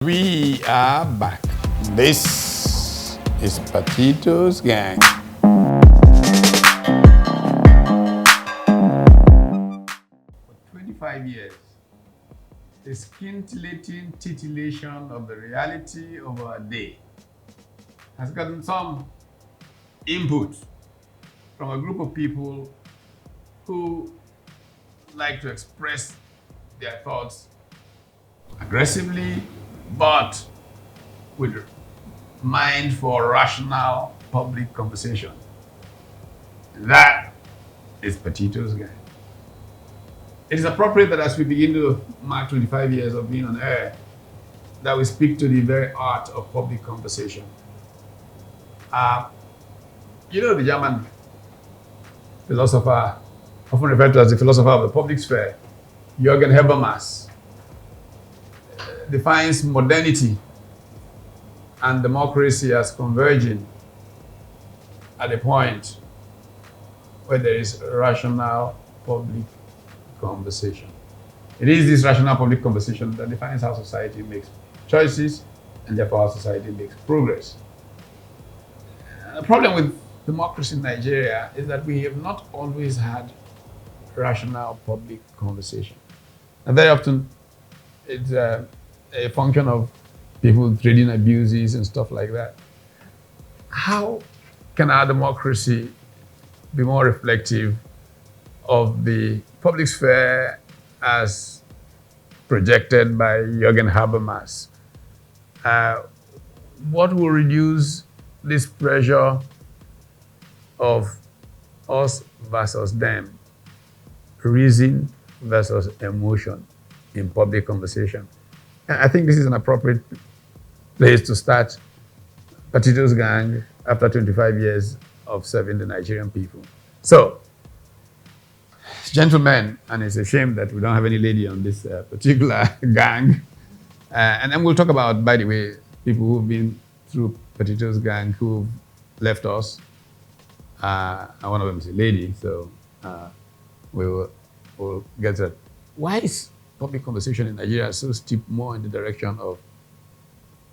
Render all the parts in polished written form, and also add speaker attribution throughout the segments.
Speaker 1: We are back. This is Patito's Gang. 25 years, the scintillating titillation of the reality of our day has gotten some input from a group of people who like to express their thoughts aggressively, but with mind for rational public conversation. That is Patito's Gang. It is appropriate that as we begin to mark 25 years of being on air, that we speak to the very art of public conversation. The German philosopher, often referred to as the philosopher of the public sphere, Jürgen Habermas, defines modernity and democracy as converging at a point where there is rational public conversation. It is this rational public conversation that defines how society makes choices and therefore how society makes progress. The problem with democracy in Nigeria is that we have not always had rational public conversation. And very often it's a function of people trading abuses and stuff like that. How can our democracy be more reflective of the public sphere as projected by Jürgen Habermas? What will reduce this pressure of us versus them, reason versus emotion in public conversation? I think this is an appropriate place to start Patito's Gang after 25 years of serving the Nigerian people. So, gentlemen, and it's a shame that we don't have any lady on this particular gang. And then we'll talk about, by the way, people who've been through Patito's Gang who've left us. And one of them is a lady, so we'll get to that. Why is public conversation in Nigeria so steep more in the direction of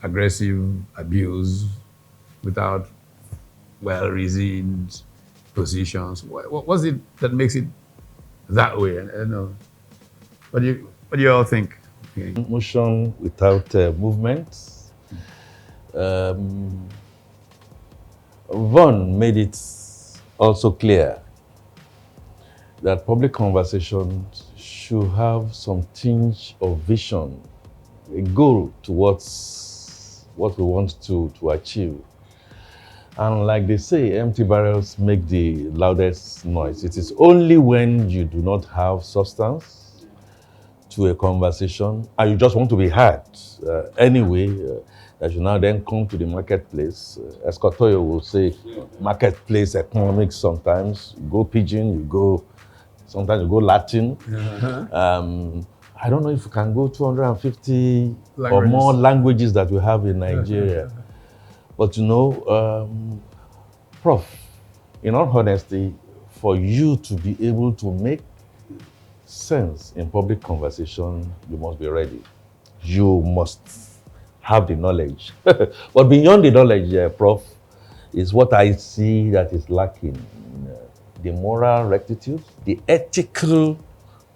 Speaker 1: aggressive abuse without well-reasoned positions? What's it that makes it that way? I don't know. What do you all think? Okay.
Speaker 2: Motion without movement. Vaughan made it also clear that public conversations should have some tinge of vision, a goal towards what we want to achieve. And like they say, empty barrels make the loudest noise. It is only when you do not have substance to a conversation and you just want to be heard anyway, that you now then come to the marketplace. As Kotoyo will say, marketplace economics sometimes. You go pidgin, sometimes you go Latin. I don't know if you can go 250 or more languages that we have in Nigeria. But Prof, in all honesty, for you to be able to make sense in public conversation, you must be ready. You must have the knowledge. But beyond the knowledge, Prof, is what I see that is lacking. The moral rectitude, the ethical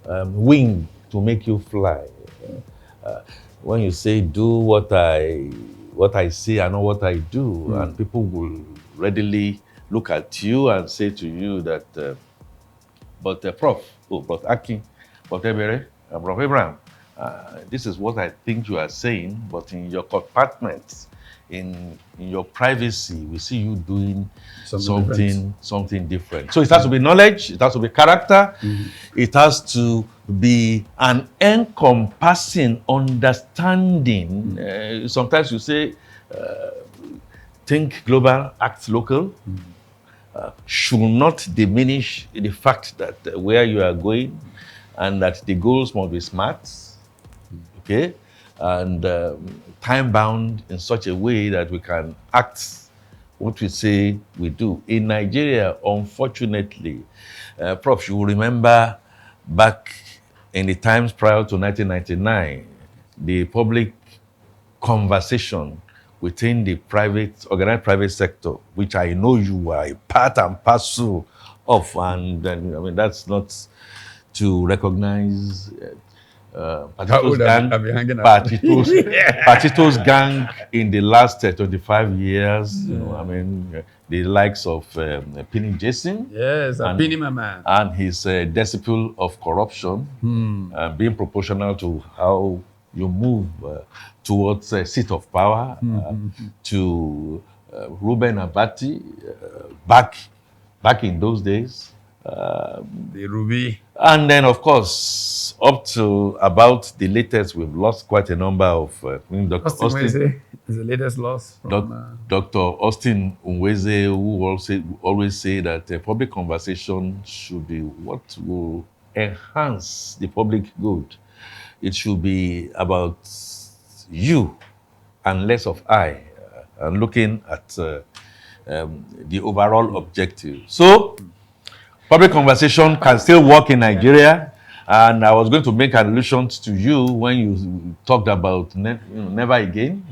Speaker 2: wing to make you fly. When you say, do what I say and not what I do, and people will readily look at you and say to you that, Prof, Prof Aki, Prof Ebere, Prof Abraham, this is what I think you are saying, but in your compartment, in your privacy, we see you doing something different. So it has to be knowledge, it has to be character, it has to be an encompassing understanding. Sometimes you say, think global, act local, should not diminish the fact that where you are going and that the goals must be smart, okay? And time-bound in such a way that we can act what we say we do. In Nigeria, unfortunately, Prof, you will remember back in the times prior to 1999, the public conversation within the organized private sector, which I know you are a part and parcel of, and I mean that's not to recognize
Speaker 1: How
Speaker 2: Patito's
Speaker 1: old
Speaker 2: gang,
Speaker 1: have you hanging out?
Speaker 2: Patito's gang in the last 25 years. You know, I mean, the likes of Pinny Jason,
Speaker 1: Yes, a penny, my man.
Speaker 2: and his disciple of corruption, being proportional to how you move towards a seat of power, to Ruben Abati, back in those days.
Speaker 1: The Ruby.
Speaker 2: And then, of course, up to about the latest, we've lost quite a number of Dr.
Speaker 1: Austin is the latest loss from...
Speaker 2: Dr. Austin Nweze, who always say that public conversation should be what will enhance the public good. It should be about you and less of I, and looking at the overall objective. So, public conversation can still work in Nigeria. And I was going to make an allusion to you when you talked about never again.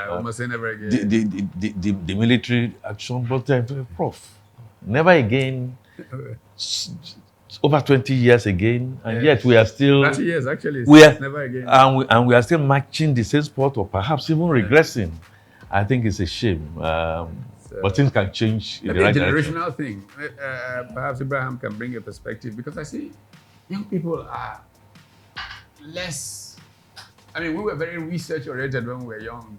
Speaker 1: Almost say never again.
Speaker 2: The military action, but Prof, never again. Over 20 years again, and yet we are still
Speaker 1: 30 years actually. Never again.
Speaker 2: And we are still marching the same spot, or perhaps even regressing. I think it's a shame. But things can change in the right direction.
Speaker 1: Generational thing. Perhaps Abraham can bring a perspective, because I see young people are less. I mean, we were very research oriented when we were young,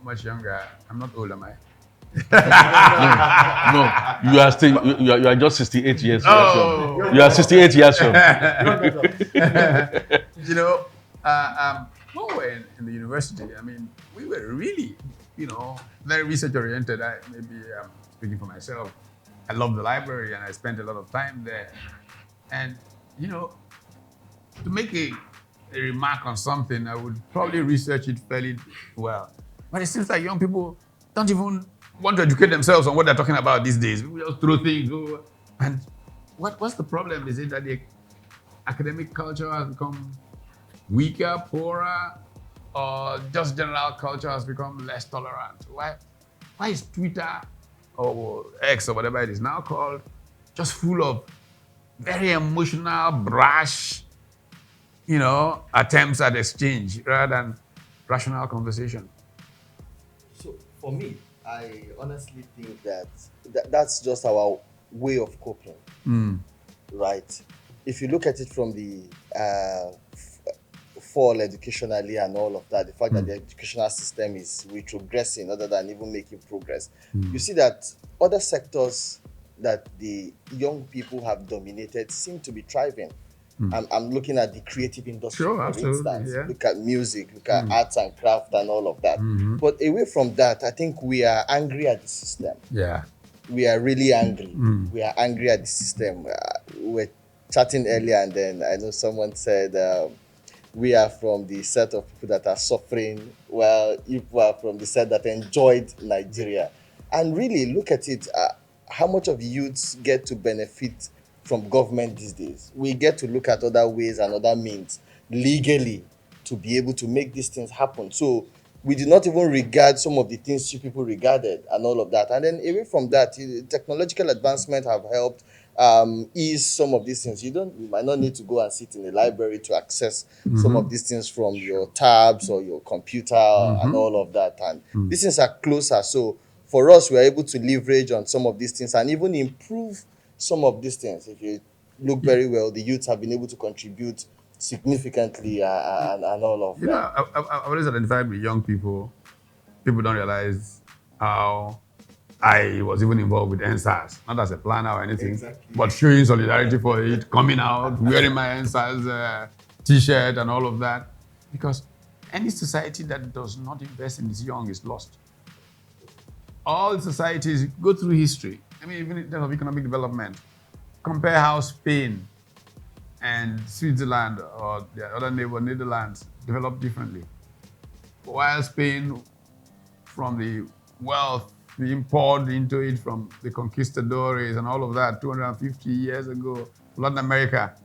Speaker 1: much younger. I'm not old, am I?
Speaker 2: No, you are still you are just 68 years young. You are 68 years young.
Speaker 1: You know, when we were in the university, I mean, we were really, very research oriented. Maybe I'm speaking for myself. I love the library and I spent a lot of time there. And, to make a remark on something, I would probably research it fairly well. But it seems like young people don't even want to educate themselves on what they're talking about these days. We just throw things over. And what's the problem? Is it that the academic culture has become weaker, poorer, or just general culture has become less tolerant? Why is Twitter or X or whatever it is now called just full of very emotional, brash, attempts at exchange rather than rational conversation?
Speaker 3: So for me, I honestly think that's just our way of coping, right? If you look at it from the fall educationally and all of that, the fact that the educational system is retrogressing other than even making progress, you see that other sectors that the young people have dominated seem to be thriving. I'm looking at the creative industry, for instance. Yeah. Look at music, look at arts and craft and all of that. But away from that, I think we are angry at the system.
Speaker 1: Yeah.
Speaker 3: We are really angry. We are angry at the system. We were chatting earlier, and then I know someone said we are from the set of people that are suffering, while you are from the set that enjoyed Nigeria. And really look at it, how much of youths get to benefit from government these days. We get to look at other ways and other means legally to be able to make these things happen. So we do not even regard some of the things you people regarded and all of that. And then away from that, technological advancement have helped ease some of these things. You might not need to go and sit in the library to access some of these things from your tabs or your computer and all of that. And these things are closer. So for us, we are able to leverage on some of these things and even improve some of these things. If you look very well, the youths have been able to contribute significantly and all of that.
Speaker 1: I've always identified with young people. People don't realize how I was even involved with NSAS, not as a planner or anything, but showing solidarity for it, coming out, wearing my NSAS t-shirt and all of that. Because any society that does not invest in its young is lost. All societies go through history. I mean, even in terms of economic development, compare how Spain and Switzerland or the other neighbor, Netherlands, developed differently. While Spain, from the wealth being poured into it from the conquistadores and all of that 250 years ago, Latin America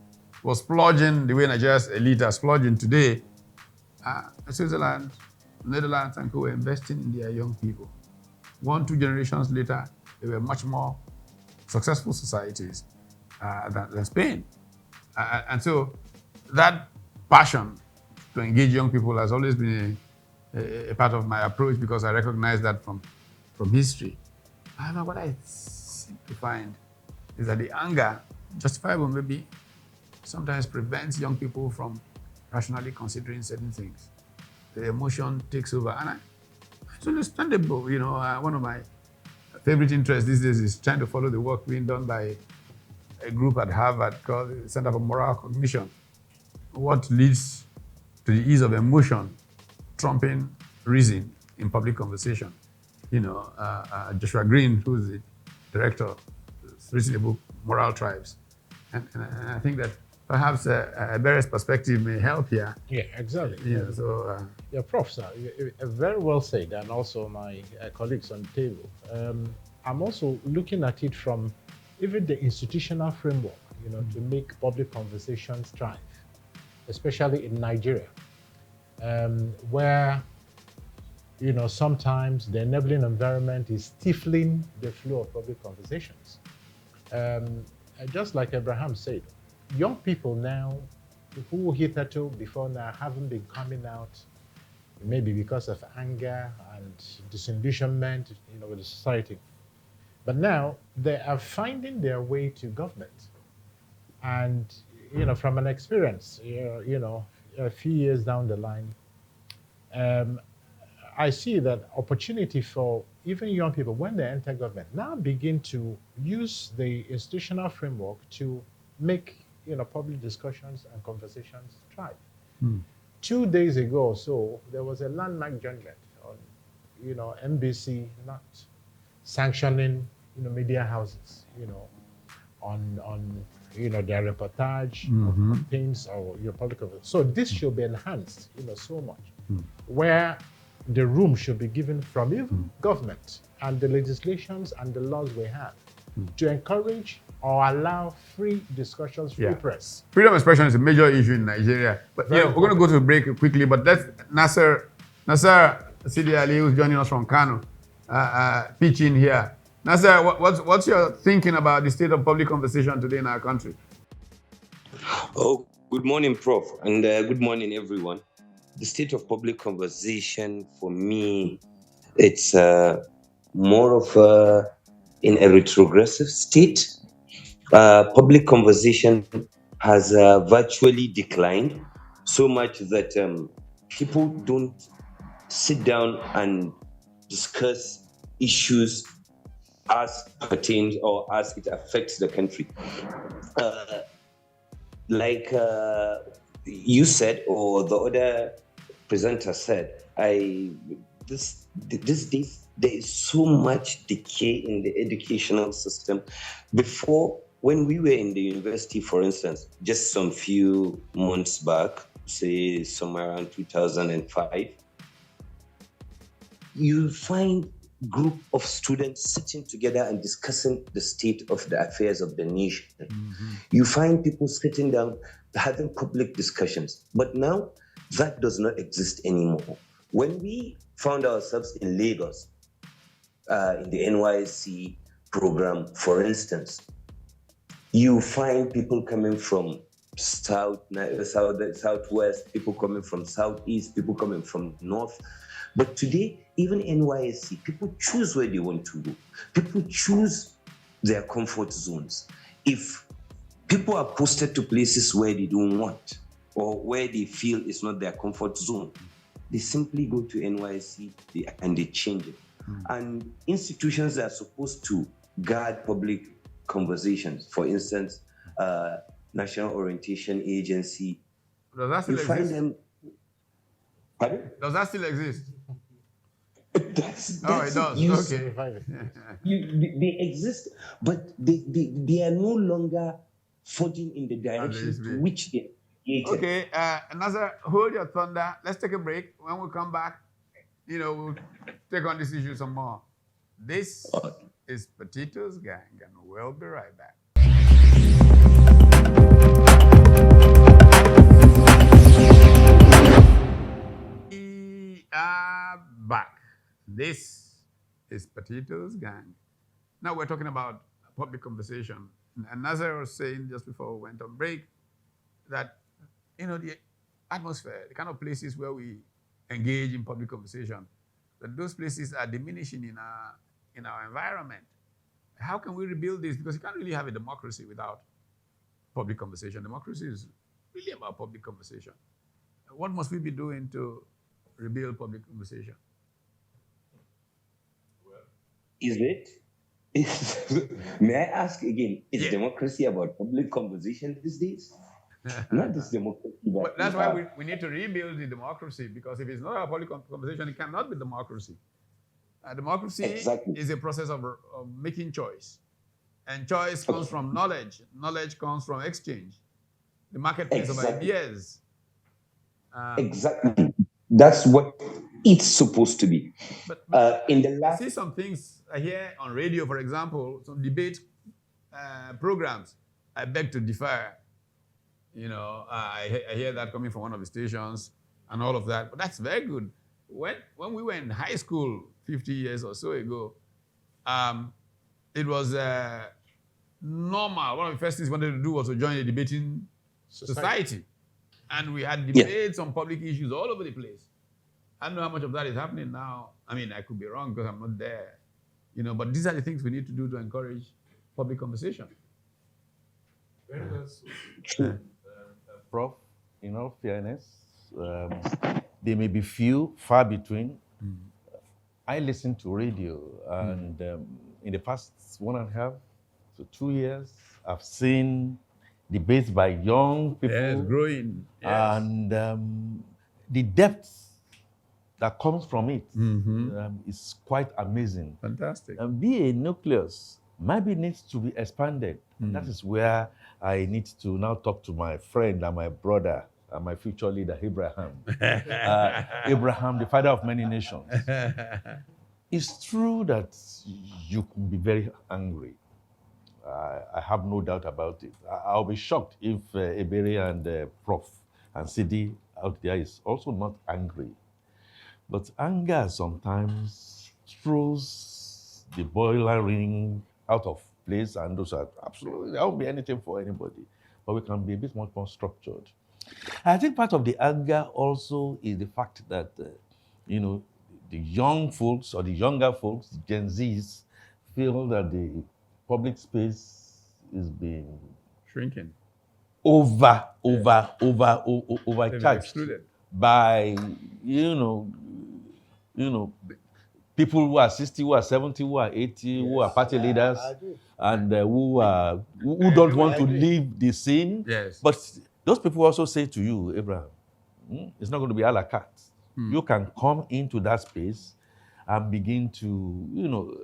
Speaker 1: was splurging the way Nigeria's elite are splurging today. Switzerland Netherlands and co were investing in their young people. 2 generations later, they were much more successful societies than Spain. And so that passion to engage young people has always been a part of my approach because I recognize that from history. However, what I seem to find is that the anger, justifiable maybe, sometimes prevents young people from rationally considering certain things. The emotion takes over. And it's understandable. You know, one of my favorite interests these days is trying to follow the work being done by a group at Harvard called the Center for Moral Cognition. What leads to the ease of emotion trumping reason in public conversation? You know, Joshua Green, who's the director, has written a book, Moral Tribes. And I think that perhaps a various perspective may help here.
Speaker 4: Yeah, exactly.
Speaker 1: Yeah, so...
Speaker 4: Yeah, Prof, sir, very well said, and also my colleagues on the table. I'm also looking at it from even the institutional framework, you know, to make public conversations thrive, especially in Nigeria, where, you know, sometimes the enabling environment is stifling the flow of public conversations. Just like Abraham said, young people now who hitherto before now haven't been coming out, maybe because of anger and disillusionment, you know, with the society. But now they are finding their way to government. And, you know, from an experience, you know, a few years down the line, I see that opportunity for even young people, when they enter government, now begin to use the institutional framework to make, you know, public discussions and conversations thrive. 2 days ago or so, there was a landmark judgment on, you know, NBC not sanctioning, you know, media houses, you know, on you know, their reportage or campaigns or your public. So this should be enhanced, you know, so much, where the room should be given from even government and the legislations and the laws we have to encourage or allow free discussions, free press.
Speaker 1: Freedom of expression is a major issue in Nigeria. But yeah, we're going to go to a break quickly, but let's Nasser Sidi Ali, who's joining us from Kano, pitch in here. Nasser, what's your thinking about the state of public conversation today in our country?
Speaker 5: Oh, good morning, Prof, and good morning, everyone. The state of public conversation for me, it's more of in a retrogressive state. Public conversation has virtually declined so much that people don't sit down and discuss issues as pertains or as it affects the country. Like you said, or the other presenter said, these days there is so much decay in the educational system. Before, when we were in the university, for instance, just some few months back, say somewhere around 2005, you find group of students sitting together and discussing the state of the affairs of the nation. You find people sitting down having public discussions. But now that does not exist anymore. When we found ourselves in Lagos, in the NYSC program, for instance, you find people coming from southwest, people coming from southeast, people coming from north. But today, even NYSC, people choose where they want to go. People choose their comfort zones. If people are posted to places where they don't want or where they feel it's not their comfort zone, they simply go to NYSC and they change it. And institutions that are supposed to guard public conversations, for instance, National Orientation Agency,
Speaker 1: does that still
Speaker 5: you find
Speaker 1: exist?
Speaker 5: them. Pardon?
Speaker 1: Does that still exist?
Speaker 5: That's
Speaker 1: Oh, it does.
Speaker 5: use-
Speaker 1: Okay.
Speaker 5: They exist, but they are no longer forging in the direction
Speaker 1: used to
Speaker 5: to
Speaker 1: be.
Speaker 5: which they created.
Speaker 1: Okay, Nazar, hold your thunder. Let's take a break. When we come back, you know, we'll take on this issue some more. This is Patito'S Gang, and we'll be right back. We are are back. This is Patito's gang. Now we're talking about public conversation. And as I was saying just before we went on break, that the atmosphere, the kind of places where we engage in public conversation, that those places are diminishing in our environment. How can we rebuild this? Because you can't really have a democracy without public conversation. Democracy is really about public conversation. What must we be doing to rebuild public conversation?
Speaker 5: Is it? May I ask again, is
Speaker 1: Yeah.
Speaker 5: democracy about public conversation these days? Not this democracy.
Speaker 1: But that's why we need to rebuild the democracy, because if it's not a public conversation, it cannot be democracy. Democracy
Speaker 5: Exactly.
Speaker 1: is a process of making choice. And choice comes from knowledge. Knowledge comes from exchange. The marketplace of ideas.
Speaker 5: Exactly. That's what it's supposed to be.
Speaker 1: But
Speaker 5: in the
Speaker 1: I
Speaker 5: last,
Speaker 1: see some things I hear on radio, for example, some debate programs. I beg to differ. I hear that coming from one of the stations and all of that. But that's very good. When we were in high school 50 years or so ago, it was normal. One of the first things we wanted to do was to join a debating society. And we had debates on public issues all over the place. I don't know how much of that is happening now. I mean, I could be wrong because I'm not there. But these are the things we need to do to encourage public conversation.
Speaker 2: Very well. Prof, in all fairness, they may be few, far between. I listen to radio, and in the past 1.5 to 2 years, I've seen debates by young people.
Speaker 1: Yes, growing. Yes.
Speaker 2: And the depth that comes from it is quite amazing.
Speaker 1: Fantastic.
Speaker 2: And be a nucleus maybe needs to be expanded. And that is where I need to now talk to my friend and my brother and my future leader, Abraham. Abraham, the father of many nations. It's true that you can be very angry. I have no doubt about it. I'll be shocked if Ebere and Prof and CD out there is also not angry. But anger sometimes throws the boiler ring out of place, and those are absolutely, there won't be anything for anybody. But we can be a bit much more structured. I think part of the anger also is the fact that, the young folks or the younger folks, the Gen Zs, feel that the public space is being
Speaker 1: Shrinking.
Speaker 2: overcharged by, people who are 60, who are 70, who are 80, who are party leaders, and who don't want to leave the scene.
Speaker 1: Yes.
Speaker 2: But those people also say to you, Abraham, it's not going to be a la carte. You can come into that space and begin to,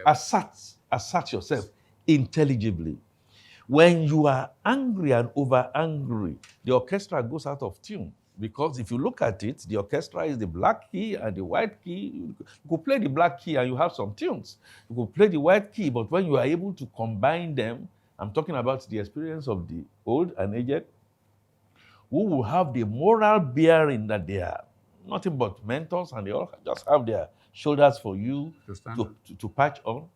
Speaker 2: assert yourself intelligibly. When you are angry and over angry, the orchestra goes out of tune. Because if you look at it, the orchestra is the black key and the white key. You could play the black key and you have some tunes. You could play the white key, but when you are able to combine them, I'm talking about the experience of the old and aged, who will have the moral bearing that they are nothing but mentors, and they all just have their shoulders for you to patch on.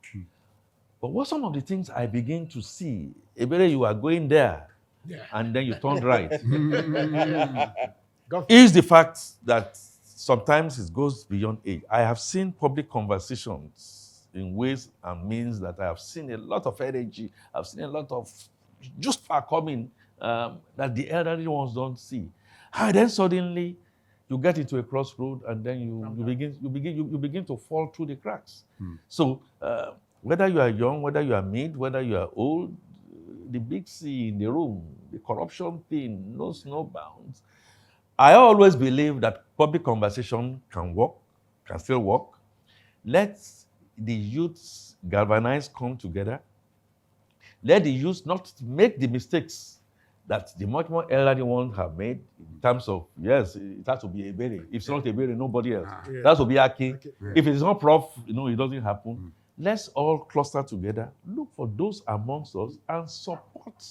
Speaker 2: But what some of the things I begin to see, Ebere, you are going there, and then you turn right, is the fact that sometimes it goes beyond age. I have seen public conversations in ways and means that I have seen a lot of energy, I've seen a lot of just far coming that the elderly ones don't see. And then suddenly you get into a crossroad, and then you begin to fall through the cracks. So whether you are young, whether you are mid, whether you are old, the big C in the room, the corruption thing knows no bounds. I always believe that public conversation can still work. Let the youths galvanize, come together. Let the youths not make the mistakes that the much more elderly ones have made in terms of, yes, it has to be Ebere. If it's not Ebere, nobody else. It has to be Aki. If it's not Prof, it doesn't happen. Let's all cluster together, look for those amongst us and support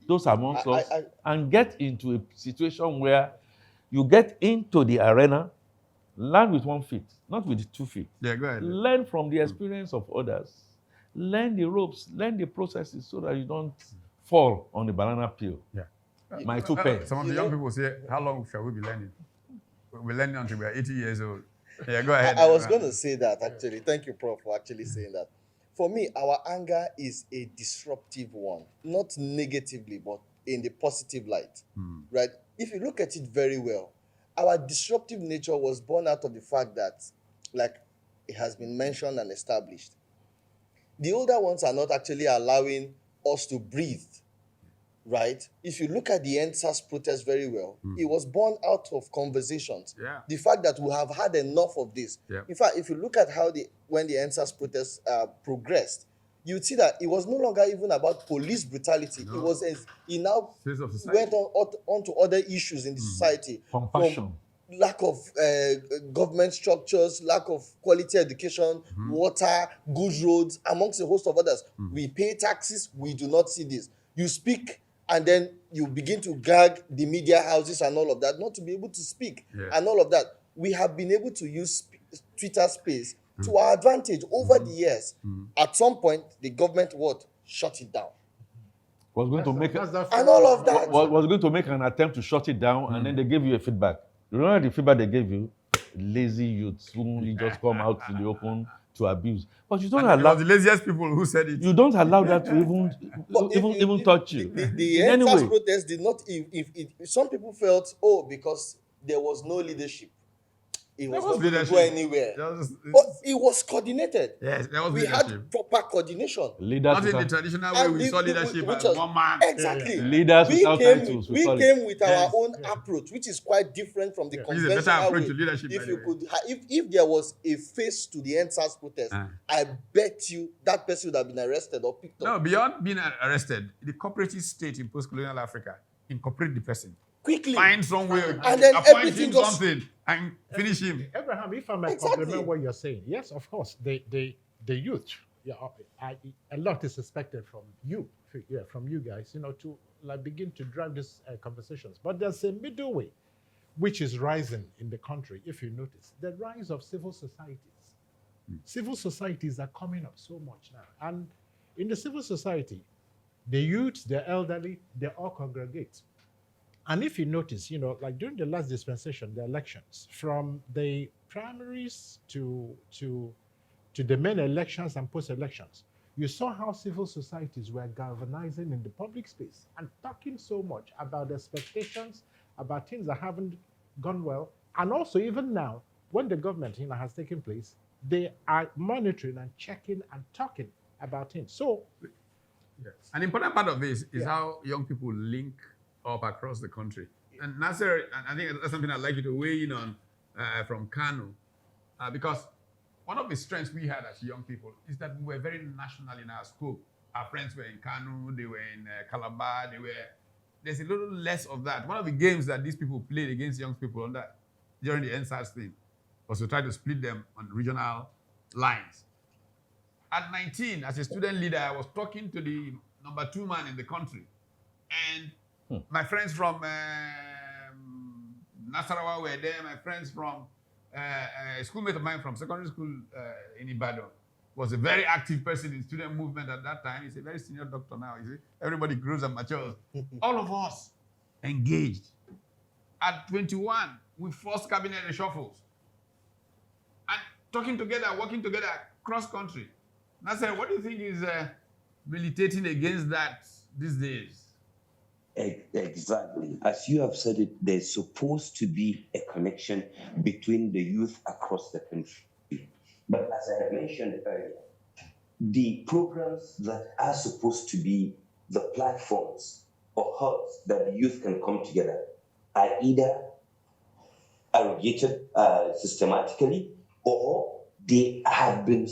Speaker 2: those amongst us and get into a situation where you get into the arena Learn with 1 feet, not with 2 feet.
Speaker 1: Yeah, go ahead.
Speaker 2: Learn from the experience of others. Learn the ropes, learn the processes so that you don't fall on the banana peel.
Speaker 4: Yeah.
Speaker 2: My 2 pence.
Speaker 1: Some of the young people say, how long shall we be learning? We'll be learning until we are 80 years old. Yeah, go ahead.
Speaker 3: I was going to say that actually. Thank you, Prof, for actually saying that. For me, our anger is a disruptive one, not negatively, but in the positive light, right? If you look at it very well, our disruptive nature was born out of the fact that, like it has been mentioned and established, the older ones are not actually allowing us to breathe, right? If you look at the NSAS protest very well, it was born out of conversations.
Speaker 1: Yeah.
Speaker 3: The fact that we have had enough of this.
Speaker 1: Yeah.
Speaker 3: In fact, if you look at how when the NSAS protests progressed, you'd see that it was no longer even about police brutality.
Speaker 1: No.
Speaker 3: It was it now
Speaker 1: Face of society.
Speaker 3: went on to other issues in the society.
Speaker 2: Compassion.
Speaker 3: From lack of government structures, lack of quality education, water, good roads, amongst a host of others. We pay taxes, we do not see this. You speak, and then you begin to gag the media houses and all of that, not to be able to speak, and all of that. We have been able to use Twitter space to our advantage over the years. At some point, the government shut it down.
Speaker 2: Was going to make
Speaker 3: And all of that.
Speaker 2: was going to make an attempt to shut it down, and then they gave you a feedback. You remember the feedback they gave you? Lazy youths who only just come out in the open to abuse. But you don't
Speaker 1: And it
Speaker 2: allow
Speaker 1: was the laziest people who said it.
Speaker 2: you don't allow that to even touch you.
Speaker 3: The
Speaker 2: In any
Speaker 3: NSAS
Speaker 2: way.
Speaker 3: protest did not. If some people felt, because there was no leadership, it was not going to go anywhere. But it was coordinated.
Speaker 1: Yes, there was
Speaker 3: We
Speaker 1: leadership.
Speaker 3: had proper coordination.
Speaker 2: Leaders
Speaker 1: Not in the
Speaker 2: without,
Speaker 1: traditional way
Speaker 3: And
Speaker 1: we saw leadership
Speaker 3: which
Speaker 1: as
Speaker 3: was-
Speaker 1: one man.
Speaker 3: Exactly.
Speaker 2: leaders
Speaker 3: We
Speaker 2: without
Speaker 3: came,
Speaker 2: titles.
Speaker 3: we
Speaker 2: call it.
Speaker 3: came with our
Speaker 1: Yes.
Speaker 3: own approach, which is quite different from the
Speaker 1: Which is a better
Speaker 3: conventional
Speaker 1: approach
Speaker 3: way.
Speaker 1: to leadership,
Speaker 3: If
Speaker 1: by
Speaker 3: you
Speaker 1: the way.
Speaker 3: could, if there was a face to the NSAS protest, I bet you that person would have been arrested or picked up
Speaker 1: No, beyond being arrested, the cooperative state in post-colonial Africa incorporate the person.
Speaker 3: quickly.
Speaker 1: Find some way,
Speaker 3: And then
Speaker 1: appoint
Speaker 3: everything
Speaker 1: him
Speaker 3: just-
Speaker 1: something and finish him.
Speaker 4: Abraham, if I may
Speaker 3: Exactly.
Speaker 4: compliment what you're saying, yes, of course, the youth, a lot is expected from you, from you guys, to begin to drive these conversations. But there's a middle way, which is rising in the country. If you notice, the rise of civil societies. Civil societies are coming up so much now, and in the civil society, the youth, the elderly, they all congregate. And if you notice, during the last dispensation, the elections, from the primaries to the main elections and post-elections, you saw how civil societies were galvanizing in the public space and talking so much about expectations, about things that haven't gone well. And also, even now, when the government has taken place, they are monitoring and checking and talking about things. So,
Speaker 1: An important part of this is how young people link up across the country. And Nasser, and I think that's something I'd like you to weigh in on from Kano, because one of the strengths we had as young people is that we were very national in our scope. Our friends were in Kano, they were in Calabar, there's a little less of that. One of the games that these people played against young people during the NSAS thing was to try to split them on regional lines. At 19, as a student leader, I was talking to the number 2 man in the country. And my friends from Nasarawa were there. My friends from a schoolmate of mine from secondary school in Ibadan was a very active person in student movement at that time. He's a very senior doctor now. You see, everybody grows and matures. All of us engaged. At 21, we forced cabinet reshuffles. And talking together, working together cross country. Nasser, what do you think is militating against that these days?
Speaker 5: Exactly. As you have said it, there's supposed to be a connection between the youth across the country. But as I have mentioned earlier, the programs that are supposed to be the platforms or hubs that the youth can come together are either arrogated systematically, or they have been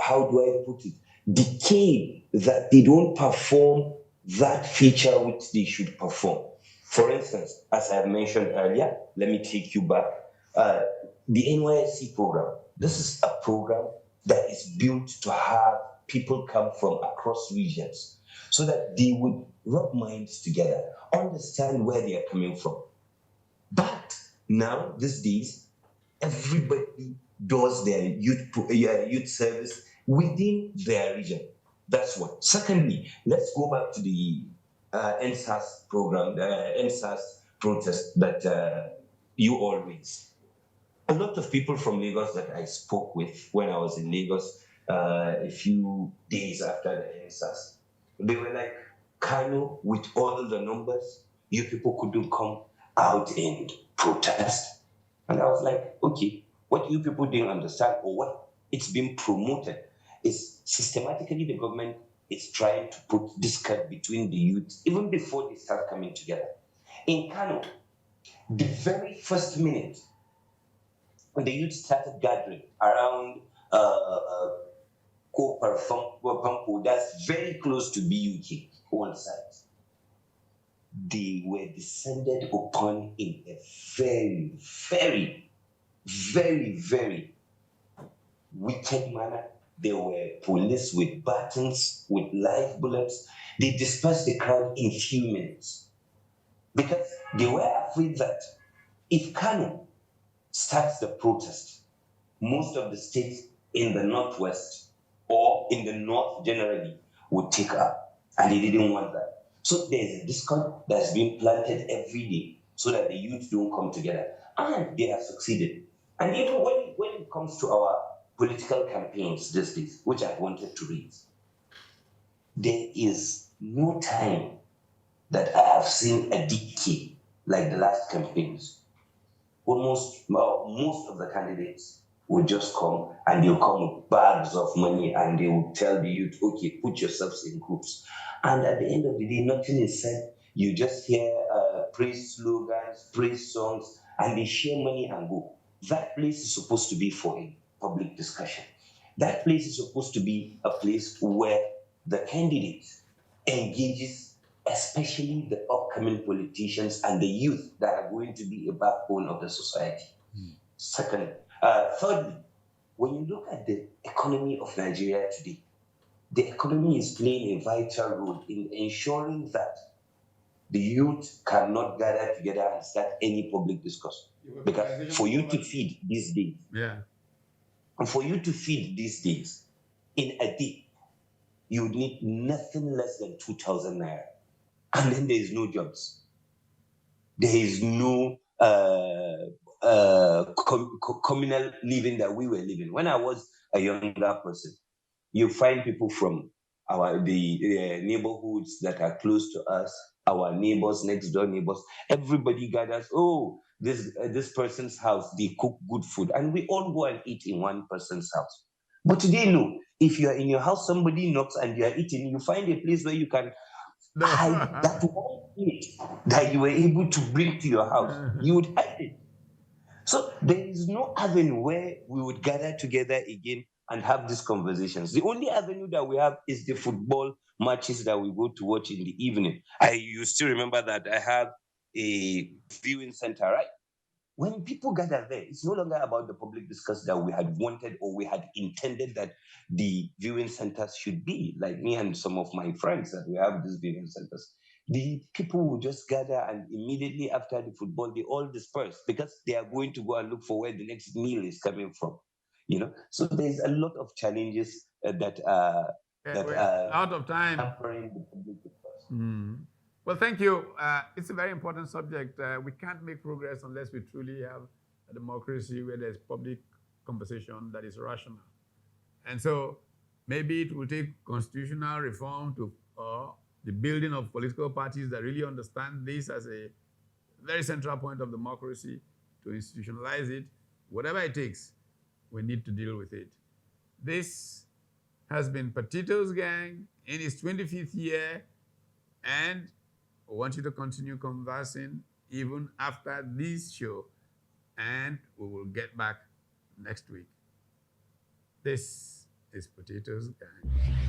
Speaker 5: how do I put it, decayed, that they don't perform that feature which they should perform. For instance, as I have mentioned earlier, let me take you back. The NYSC program, this is a program that is built to have people come from across regions so that they would rub minds together, understand where they are coming from. But Now, these days, everybody does their youth service within their region. That's one. Secondly, let's go back to the NSAS program, the NSAS protest that you all raised. A lot of people from Lagos that I spoke with when I was in Lagos a few days after the NSAS, they were like, Kano, with all the numbers, you people couldn't come out and protest. And I was like, okay, what you people didn't understand or what it's been promoted is systematically the government is trying to put this cut between the youth even before they start coming together. In Kano, the very first minute when the youth started gathering around Kopar Pampo, that's very close to BUK, one side, they were descended upon in a very, very, very, very wicked manner. There were police with batons, with live bullets. They dispersed the crowd in few minutes because they were afraid that if Kano starts the protest, most of the states in the northwest or in the north generally would take up, and they didn't want that. So there's a discord that's being planted every day so that the youth don't come together, and they have succeeded. And even when it comes to our political campaigns these days, which I wanted to raise, there is no time that I have seen a decay like the last campaigns. Almost most of the candidates will just come and they'll come with bags of money and they will tell the youth, okay, put yourselves in groups. And at the end of the day, nothing is said. You just hear praise slogans, praise songs, and they share money and go. That place is supposed to be for a public discussion. That place is supposed to be a place where the candidate engages, especially the upcoming politicians and the youth that are going to be a backbone of the society. Thirdly, when you look at the economy of Nigeria today, the economy is playing a vital role in ensuring that the youth cannot gather together and start any public discourse. Because for you to feed these days, and for you to feed these days, in a day, you would need nothing less than 2,000 naira. And then there is no jobs. There is no communal living that we were living. When I was a younger person, you find people from the neighborhoods that are close to us, our neighbors, next door neighbors. Everybody gathers. Oh, this person's house, they cook good food, and we all go and eat in one person's house. But today, no. If you are in your house, somebody knocks and you are eating. You find a place where you can hide that one plate that you were able to bring to your house. You would hide it. So there is no avenue where we would gather together again and have these conversations. The only avenue that we have is the football matches that we go to watch in the evening. You still remember that I have a viewing center, right? When people gather there, it's no longer about the public discourse that we had wanted or we had intended that the viewing centers should be. Like me and some of my friends that we have these viewing centers. The people will just gather and immediately after the football, they all disperse because they are going to go and look for where the next meal is coming from. So there's a lot of challenges that are
Speaker 1: out of time.
Speaker 5: hampering the public discourse.
Speaker 1: Well, thank you. It's a very important subject. We can't make progress unless we truly have a democracy where there's public conversation that is rational. And so maybe it will take constitutional reform or the building of political parties that really understand this as a very central point of democracy, to institutionalize it. Whatever it takes, we need to deal with it. This has been Patito's Gang in its 25th year, and I want you to continue conversing even after this show, and we will get back next week. This is Patito's Gang.